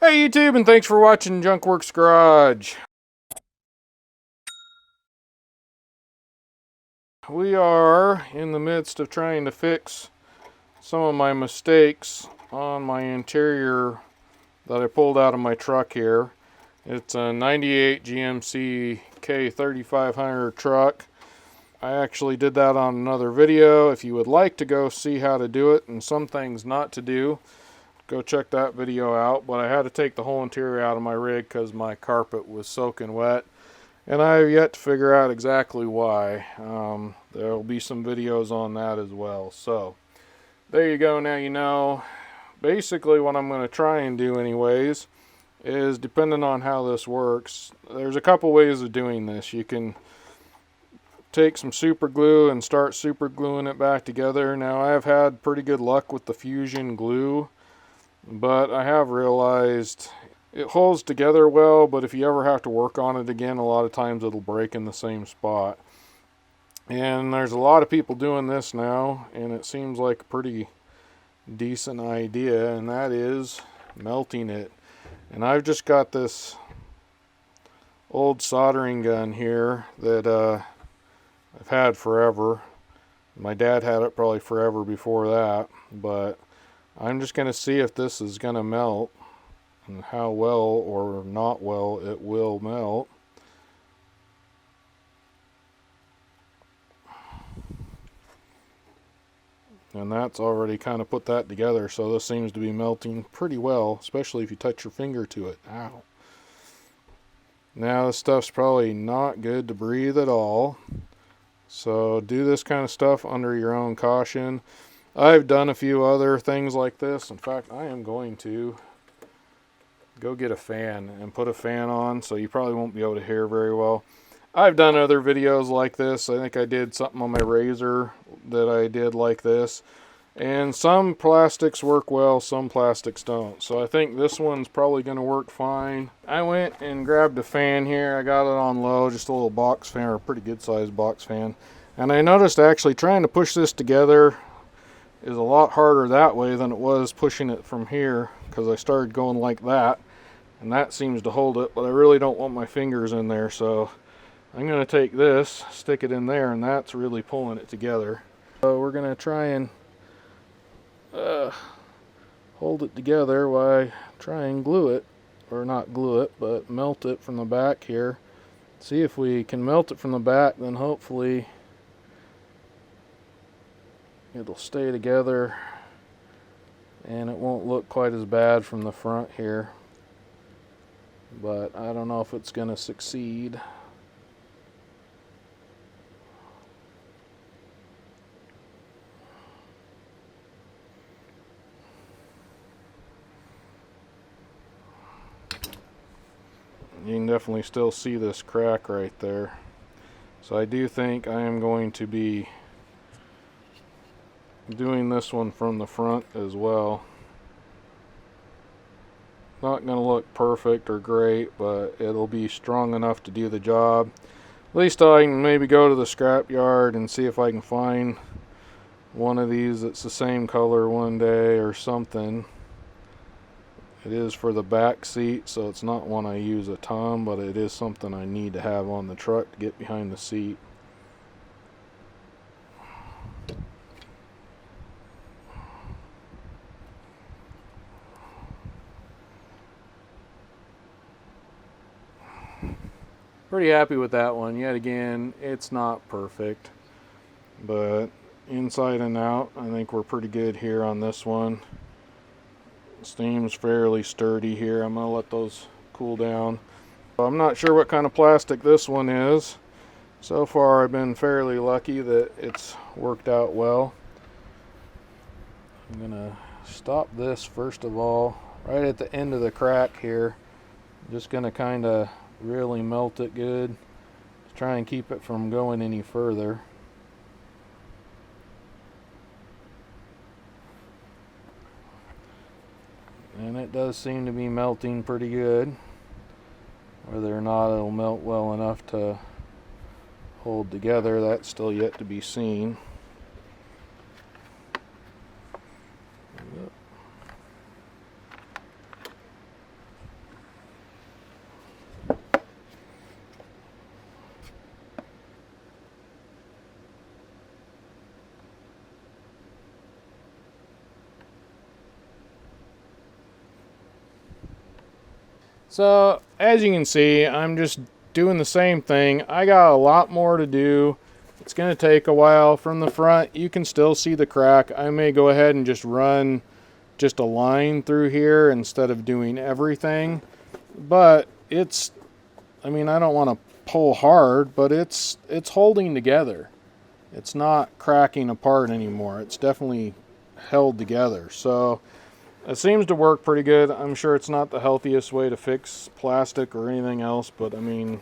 Hey YouTube, and thanks for watching Junkworks Garage. We are in the midst of trying to fix some of my mistakes on my interior that I pulled out of my truck here. It's a 98 GMC K3500 truck. I actually did that on another video. If you would like to go see how to do it and some things not to do, go check that video out. But I had to take the whole interior out of my rig because my carpet was soaking wet. And I have yet to figure out exactly why. There will be some videos on that as well. So, there you go. Now you know. Basically, what I'm going to try and do anyways is, depending on how this works, there's a couple ways of doing this. You can take some super glue and start super gluing it back together. Now, I have had pretty good luck with the Fusion glue, but I have realized it holds together well, but if you ever have to work on it again, a lot of times it'll break in the same spot. And there's a lot of people doing this now, and it seems like a pretty decent idea, and that is melting it. And I've just got this old soldering gun here that I've had forever. My dad had it probably forever before that, but I'm just going to see if this is going to melt and how well or not well it will melt. And that's already kind of put that together, so this seems to be melting pretty well, especially if you touch your finger to it. Ow. Now this stuff's probably not good to breathe at all, so do this kind of stuff under your own caution. I've done a few other things like this. In fact, I am going to go get a fan and put a fan on, so you probably won't be able to hear very well. I've done other videos like this. I think I did something on my razor that I did like this. And some plastics work well, some plastics don't. So I think this one's probably going to work fine. I went and grabbed a fan here. I got it on low, just a little box fan, or a pretty good sized box fan. And I noticed actually trying to push this together is a lot harder that way than it was pushing it from here, because I started going like that. And that seems to hold it, but I really don't want my fingers in there, so I'm going to take this, stick it in there, and that's really pulling it together. So we're going to try and hold it together while I try and glue it, or not glue it, but melt it from the back here. See if we can melt it from the back, then hopefully it'll stay together and it won't look quite as bad from the front here. But I don't know if it's going to succeed. You can definitely still see this crack right there. So I do think I am going to be doing this one from the front as well. Not going to look perfect or great, but it'll be strong enough to do the job. At least I can maybe go to the scrap yard and see if I can find one of these that's the same color one day or something. It is for the back seat, so it's not one I use a ton, but it is something I need to have on the truck to get behind the seat. Pretty happy with that one. Yet again, it's not perfect, but inside and out, I think we're pretty good here on this one. Steam's fairly sturdy here. I'm going to let those cool down. I'm not sure what kind of plastic this one is. So far I've been fairly lucky that it's worked out well. I'm going to stop this first of all right at the end of the crack here. I'm just going to kind of really melt it good to try and keep it from going any further. And it does seem to be melting pretty good. Whether or not it'll melt well enough to hold together, that's still yet to be seen. So as you can see, I'm just doing the same thing. I got a lot more to do. It's going to take a while. From the front, you can still see the crack. I may go ahead and just run just a line through here instead of doing everything. But it's, I mean, I don't want to pull hard, but it's holding together. It's not cracking apart anymore. It's definitely held together. So it seems to work pretty good. I'm sure it's not the healthiest way to fix plastic or anything else, but I mean,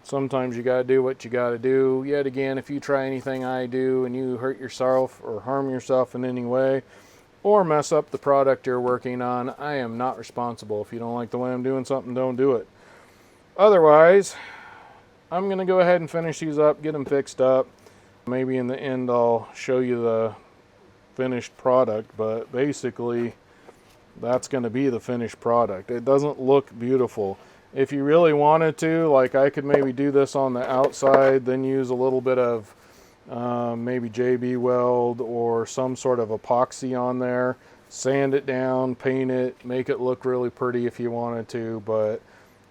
sometimes you gotta do what you gotta do. Yet again, if you try anything I do and you hurt yourself or harm yourself in any way, or mess up the product you're working on, I am not responsible. If you don't like the way I'm doing something, don't do it. Otherwise, I'm gonna go ahead and finish these up, get them fixed up. Maybe in the end I'll show you the finished product, but basically that's gonna be the finished product. It doesn't look beautiful. If you really wanted to, like, I could maybe do this on the outside, then use a little bit of maybe JB Weld or some sort of epoxy on there, sand it down, paint it, make it look really pretty if you wanted to, but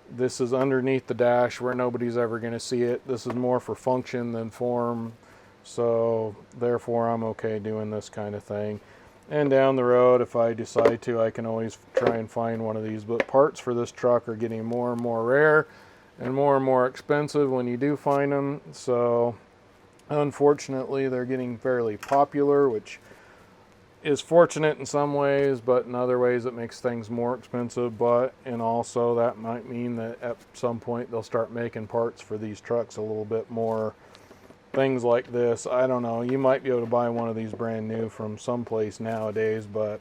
this is underneath the dash where nobody's ever going to see it. This is more for function than form, so therefore I'm okay doing this kind of thing. And down the road, if I decide to, I can always try and find one of these. But parts for this truck are getting more and more rare and more expensive when you do find them. So unfortunately, they're getting fairly popular, which is fortunate in some ways, but in other ways it makes things more expensive. And also that might mean that at some point they'll start making parts for these trucks a little bit more. Things like this, I don't know, you might be able to buy one of these brand new from someplace nowadays, but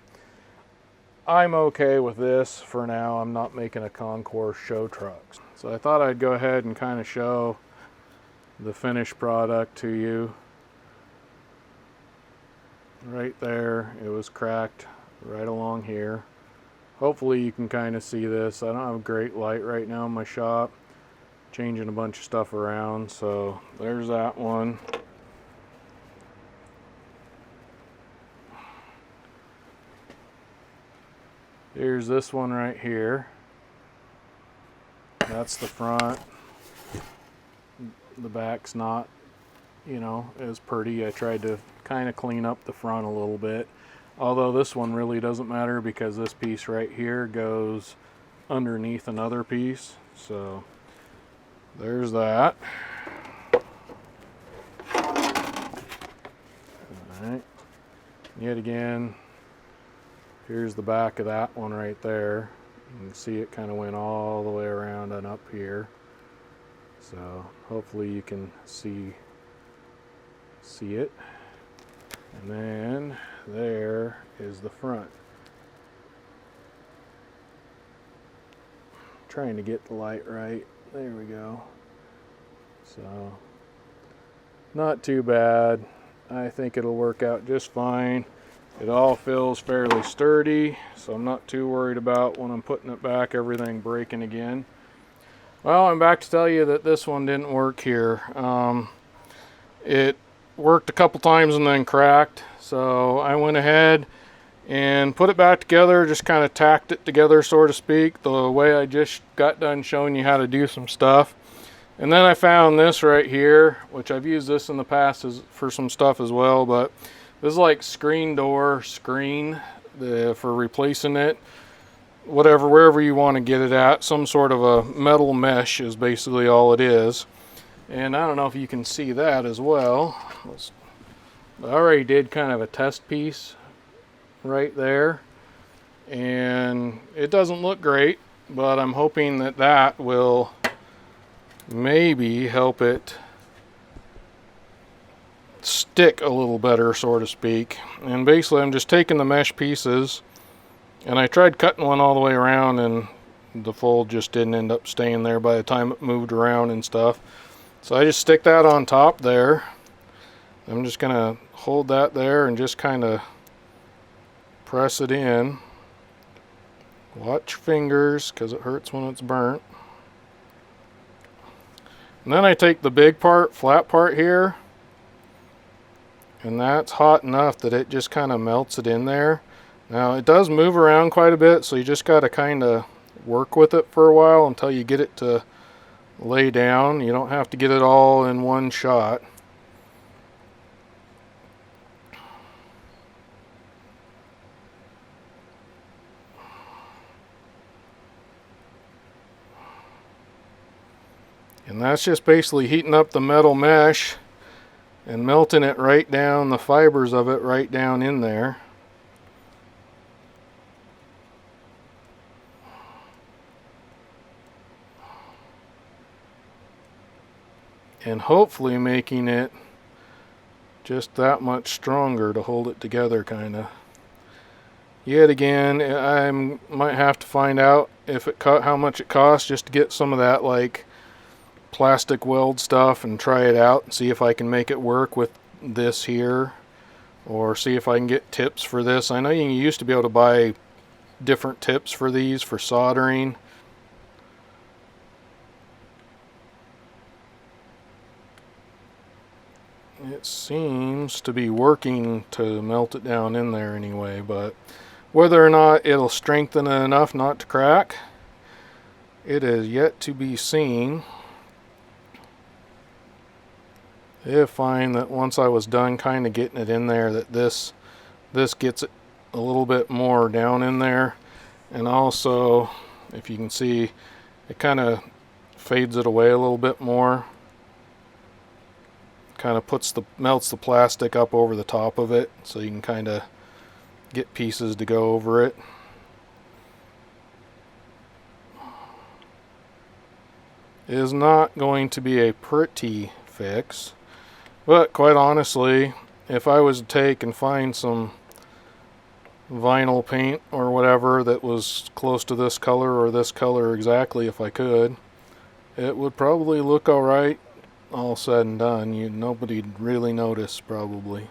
I'm okay with this for now. I'm not making a concourse show truck. So I thought I'd go ahead and kind of show the finished product to you. Right there, it was cracked right along here. Hopefully you can kind of see this. I don't have a great light right now in my shop. Changing a bunch of stuff around, so there's that one. Here's this one right here. That's the front. The back's not, you know, as pretty. I tried to kind of clean up the front a little bit, although this one really doesn't matter because this piece right here goes underneath another piece. So there's that. Alright. Yet again, here's the back of that one right there. You can see it kind of went all the way around and up here. So hopefully you can see it. And then there is the front. Trying to get the light right. There we go. So, not too bad. I think it'll work out just fine. It all feels fairly sturdy, so I'm not too worried about when I'm putting it back, everything breaking again. Well, I'm back to tell you that this one didn't work here. It worked a couple times and then cracked, so I went ahead and put it back together, just kind of tacked it together, so to speak, the way I just got done showing you how to do some stuff. And then I found this right here, which I've used this in the past for some stuff as well, but this is like screen for replacing it, wherever you want to get it at. Some sort of a metal mesh is basically all it is. And I don't know if you can see that as well. I already did kind of a test piece right there, and it doesn't look great, but I'm hoping that that will maybe help it stick a little better, so to speak. And basically I'm just taking the mesh pieces, and I tried cutting one all the way around, and the fold just didn't end up staying there by the time it moved around and stuff. So I just stick that on top there. I'm just gonna hold that there and just kind of press it in. Watch your fingers because it hurts when it's burnt. And then I take the big part, flat part here, and that's hot enough that it just kind of melts it in there. Now it does move around quite a bit, so you just got to kind of work with it for a while until you get it to lay down. You don't have to get it all in one shot. And that's just basically heating up the metal mesh and melting it right down, the fibers of it right down in there. And hopefully making it just that much stronger to hold it together, kind of. Yet again, I might have to find out if how much it costs just to get some of that like plastic weld stuff and try it out and see if I can make it work with this here, or see if I can get tips for this. I know you used to be able to buy different tips for these for soldering. It seems to be working to melt it down in there anyway, but whether or not it'll strengthen it enough not to crack, it is yet to be seen. I find that once I was done kind of getting it in there, that this gets it a little bit more down in there. And also, if you can see, it kind of fades it away a little bit more. Kind of melts the plastic up over the top of it, so you can kind of get pieces to go over it. It is not going to be a pretty fix, but quite honestly, if I was to take and find some vinyl paint or whatever that was close to this color or this color exactly, if I could, it would probably look alright all said and done. Nobody'd really notice probably.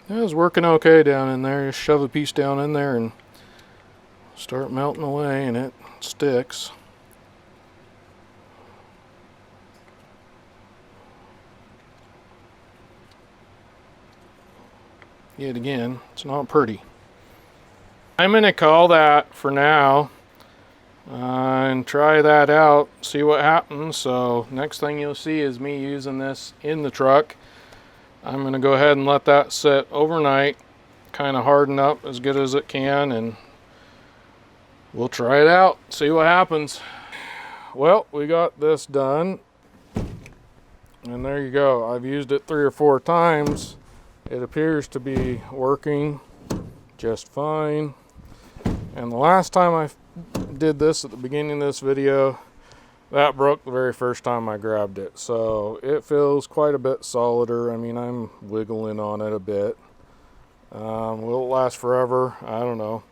It was working okay down in there. Just shove a piece down in there and start melting away, and it sticks. Yet again, it's not pretty. I'm going to call that for now and try that out, see what happens. So next thing you'll see is me using this in the truck. I'm going to go ahead and let that sit overnight, kind of harden up as good as it can, and we'll try it out, see what happens. Well, we got this done, and there you go. I've used it 3 or 4 times. It appears to be working just fine. And the last time I did this at the beginning of this video, that broke the very first time I grabbed it. So it feels quite a bit solider. I mean, I'm wiggling on it a bit. Will it last forever? I don't know.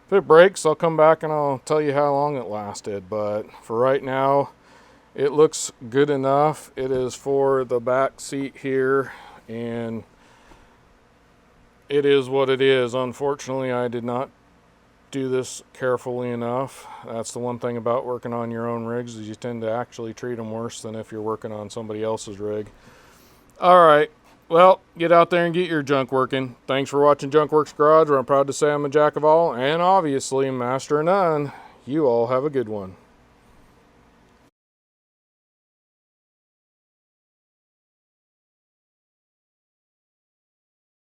If it breaks, I'll come back and I'll tell you how long it lasted. But for right now, it looks good enough. It is for the back seat here, and it is what it is. Unfortunately, I did not do this carefully enough. That's the one thing about working on your own rigs, is you tend to actually treat them worse than if you're working on somebody else's rig. Alright, well, get out there and get your junk working. Thanks for watching Junkworks Garage, where I'm proud to say I'm a jack of all and obviously master of none. You all have a good one.